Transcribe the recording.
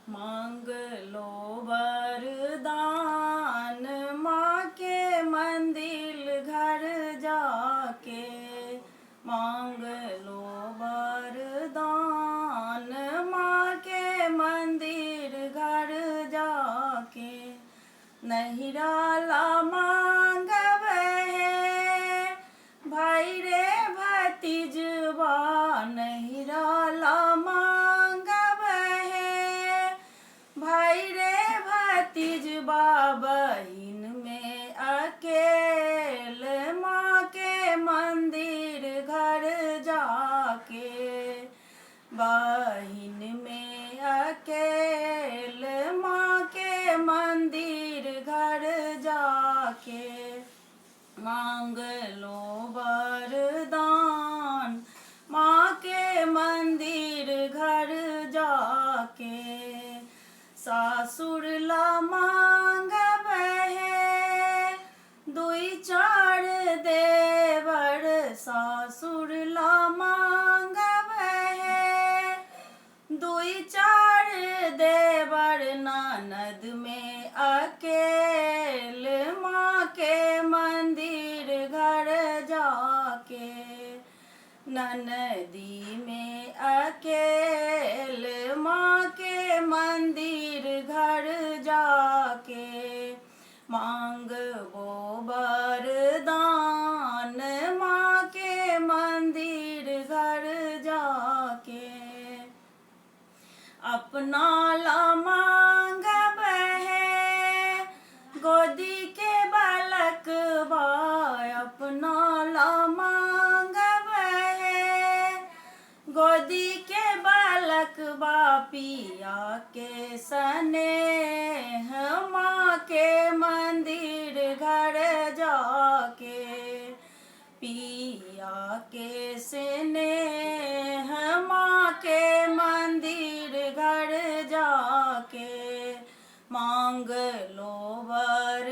मांग लो वरदान माँ के मंदिर घर जाके। मांग लो वरदान माँ के मंदिर घर जाके। नहिराला मांगवे भाई रे भतीजवा। नहिराला भाई रे भतीजबा। बहिन में अकेल माँ के मंदिर घर जाके। बहिन में अकेल माँ के मंदिर घर जाके। मांग लो वरदान माँ के मंदिर घर जाके। सासुर ला मांगबहे दुई चार देवर। सासुर ला मांगबहे दुई चार देवर। ननद में अकेल माँ के मंदिर घर जाके। ननदी में अकेल माँ के मंदिर घर जाके। मांगबो वरदान माँ के मंदिर घर जाके। अपना ला मांगबहे गोदी के बालकवा। अपना ला मांगबहे गोदी के बालकवा। पिया के स्नेह माँ के मंदिर घर जाके। पिया के स्नेह माँ के मंदिर घर जाके। मांग लो वर